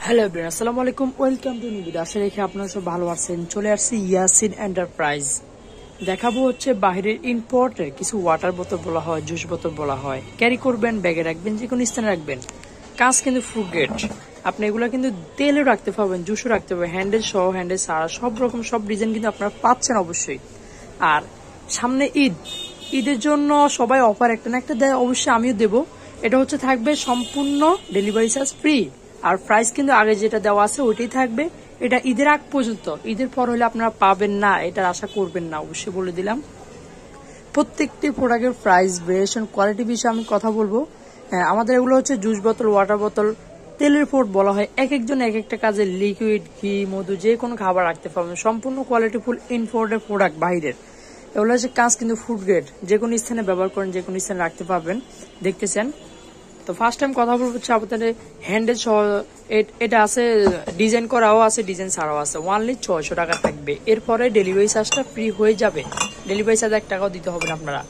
Hello everyone, আসসালামু আলাইকুম। Welcome to new video. আশা রাখি আপনারা সব ভালো আছেন। চলে আসছি ইয়াসিন এন্টারপ্রাইজ। দেখাবো হচ্ছে বাইরের ইম্পোর্টের কিছু ওয়াটার বোতল বলা হয়, জুস বোতল বলা হয়। ক্যারি করবেন, ব্যাগে রাখবেন, যে কোনো স্থানে রাখবেন। কাজ কিন্তু ফুড গ্রেড। আপনি এগুলো কিন্তু তেলেও রাখতে পারবেন, জুসও রাখতে পারবেন, হ্যান্ডেল সহ, হ্যান্ডেল ছাড়া সব রকম সব ডিজাইন কিন্তু আপনারা পাচ্ছেন অবশ্যই। আর সামনে ঈদের জন্য সবাই অফার একটা না একটা দেয়, অবশ্যই আমিও দেবো। এটা হচ্ছে থাকবে সম্পূর্ণ ডেলিভারি চার্জ ফ্রি। আর প্রাইস কিন্তু আগে যেটা দেওয়া আছে ওইটাই থাকবে। এটা ঈদের আগ পর্যন্ত, ঈদের পর হলে আপনারা পাবেন না, এটার আশা করবেন না, অবশ্যই বলে দিলাম। প্রত্যেকটি প্রোডাক্টের প্রাইস, ভেরিয়েশন, কোয়ালিটি বিষয়ে আমি কথা বলবো। আমাদের এগুলো হচ্ছে জুস বোতল, ওয়াটার বোতল, তেলের ফোর্ট বলা হয়। এক একজন এক একটা কাজে লিকুইড, ঘি, মধু, যে কোনো খাবার রাখতে পারবেন। সম্পূর্ণ কোয়ালিটি ফুল ইম্পোর্টেড প্রোডাক্ট বাইরের। এগুলো হচ্ছে কাজ কিন্তু ফুড গ্রেড, যে কোনো স্থানে ব্যবহার করেন, যে কোনো স্থানে রাখতে পারবেন। দেখতেছেন তো ফার্স্ট টাইম কথা বলবো হচ্ছে আপনাদের হ্যান্ডেল সহ। এটা আছে ডিজাইন করাও আছে, ডিজাইন ছাড়াও আছে। ওয়ানলি 600 টাকা থাকবে। এরপরে ডেলিভারি চার্জটা ফ্রি হয়ে যাবে। ডেলিভারি চার্জ 1 টাকাও দিতে হবে না আপনারা।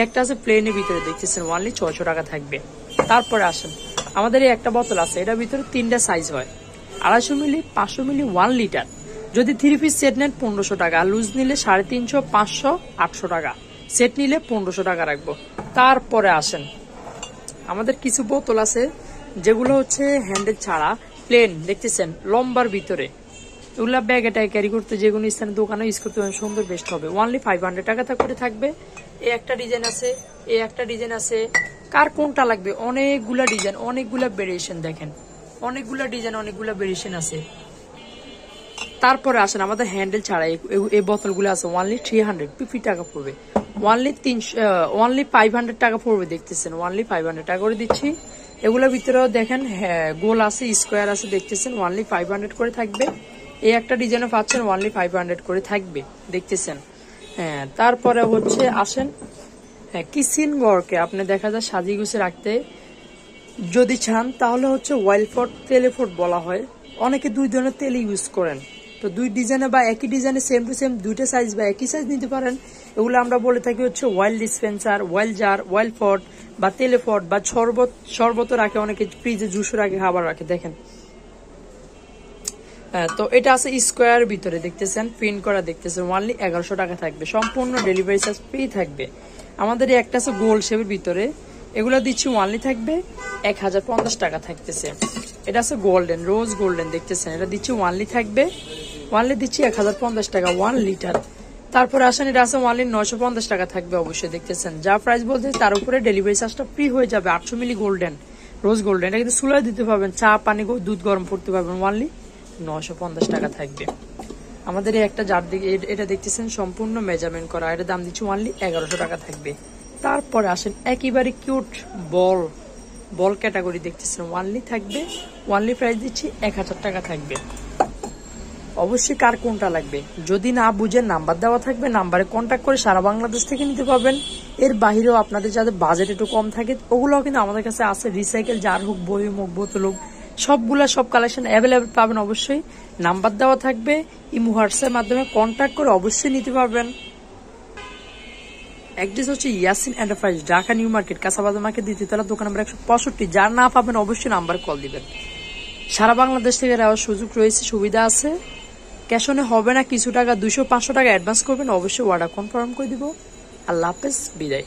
একটা আছে প্লেনের ভিতরে, দেখতেছেন, ওয়ানলি 600 টাকা থাকবে। তারপরে আসেন, আমাদের এই একটা বোতল আছে, এটার ভিতরে 3টা সাইজ হয়, 250 মিলি, 500 মিলি, 1 লিটার। যদি 3 পিস সেট নেন 1500 টাকা, লুজ নিলে 350, 500, 800 টাকা, সেট নিলে 1500 টাকা রাখবো। তারপরে আসেন, আমাদের কিছু বোতল আছে যেগুলো হচ্ছে হ্যান্ডেল ছাড়া, প্লেন, দেখতেছেন, লম্বার ভিতরে। এগুলা ব্যাগ এটাই ক্যারি করতে, যে কোনো স্থানে দোকানে ইউজ করতে সুন্দর বেস্ট হবে। ওয়ানলি 500 টাকা করে থাকবে। এই একটা ডিজাইন আছে, এই একটা ডিজাইন আছে। কার কোনটা লাগবে? অনেকগুলা ডিজাইন, অনেকগুলা ভেরিয়েশন, দেখেন অনেকগুলা ডিজাইন, অনেকগুলা ভেরিয়েশন আছে। তারপরে আসেন আমাদের হ্যান্ডেল ছাড়া এই বোতলগুলো আছে, ওয়ানলি 350 টাকা পড়বে। ওয়ানলি 500 টাকা পড়বে। দেখতেছেন, ওয়ানলি 500 টাকা করে দিচ্ছি। এগুলোর ভিতরেও দেখেন গোল আছে, স্কোয়ার আছে, দেখতেছেন, ওয়ানলি 500 করে থাকবে। এই একটা ডিজাইনও পাচ্ছেন, ওয়ানলি 500 করে থাকবে। দেখতেছেন। হ্যাঁ, তারপরে হচ্ছে আসেন, কিচেন ওয়ার্কে আপনি দেখা যায় সাজিয়ে গুছিয়ে রাখতে যদি চান, তাহলে হচ্ছে ওয়াইল ফট, তেলেফট বলা হয়। অনেকে 2 ধরনের তেল ইউজ করেন, তো 2 ডিজাইনে বা একই ডিজাইনে সেম টু সেম 2টা সাইজ বা একই সাইজ নিতে পারেন। এগুলো আমরা বলে থাকি হচ্ছে ওয়াইল ডিসপেন্সার, ওয়াইল জার, ওয়াইল ফট বা তেলেফট বা শরবত রাখে, অনেকে ফ্রিজে জুসও রাখে, খাবার রাখে। দেখেন, তো এটা আছে স্কোয়ার ভিতরে, দেখতেছেন, প্রিন্ট করা, দেখতেছেন, ওয়ানলি 1100 টাকা থাকবে। সম্পূর্ণ ডেলিভারি চার্জ ফ্রি থাকবে। আমাদের একটা আছে গোল শেপের ভিতরে, এগুলো দিচ্ছি ওয়ানলি থাকবে 1050 টাকা থাকতেছে। এটা আছে গোল্ডেন, রোজ গোল্ডেন, দেখতেছেন, এটা দিচ্ছি ওয়ানলি থাকবে, ওয়ানলি দিচ্ছি 1050 টাকা, 1 লিটার। তারপরে আসেন, এটা আছে ওয়ানলি 950 টাকা থাকবে। অবশ্যই দেখতেছেন, যা প্রাইস বলতে তার উপরে ডেলিভারি চার্জটা ফ্রি হয়ে যাবে। 800 মিলি গোল্ডেন, রোজ গোল্ডেন, এটা কিন্তু চুলায় দিতে পারবেন, চা, পানি, দুধ গরম করতে পারবেন। ওয়ানলি 950 টাকা থাকবে। আমাদের এই একটা জার দিকে, এটা দেখতেছেন সম্পূর্ণ মেজারমেন্ট করা, এটার দাম দিচ্ছি ওয়ানলি 1100 টাকা থাকবে। তারপরে আসেন একেবারে কিউট বল ক্যাটাগরি, দেখতেছেন, ওয়ানলি থাকবে, ওয়ানলি প্রাইস দিচ্ছি 1000 টাকা থাকবে। অবশ্যই কার কোনটা লাগবে যদি না বুঝেন, নাম্বার দেওয়া থাকবে, নাম্বারে কন্ট্যাক্ট করে সারা বাংলাদেশ থেকে নিতে পারবেন। এর বাহিরেও আপনাদের যাদের বাজেট একটু কম থাকে, ওগুলোও কিন্তু আমাদের কাছে আছে। রিসাইকেল জার হোক, বই হোক, বোতল হোক, সবগুলা সব কালেকশন অ্যাভেলেবেল পাবেন। অবশ্যই নাম্বার দেওয়া থাকবে, ইমো, হোয়াটসঅ্যাপের মাধ্যমে কন্ট্যাক্ট করে অবশ্যই নিতে পারবেন। অ্যাড্রেস হচ্ছে Yasin enterprise, Dhaka new market, কাঁচাবাজার মার্কেট, দ্বিতীয়তলা, দোকান নম্বর 165। যার না পাবেন অবশ্যই নাম্বার কল দিবেন। সারা বাংলাদেশ থেকে নেওয়ার সুযোগ রয়েছে, সুবিধা আছে। ক্যাশ অনে হবে না, কিছু টাকা 200-500 টাকা অ্যাডভান্স করবেন, অবশ্যই অর্ডার কনফার্ম করে দিব। আল্লাহ হাফেজ, বিদায়।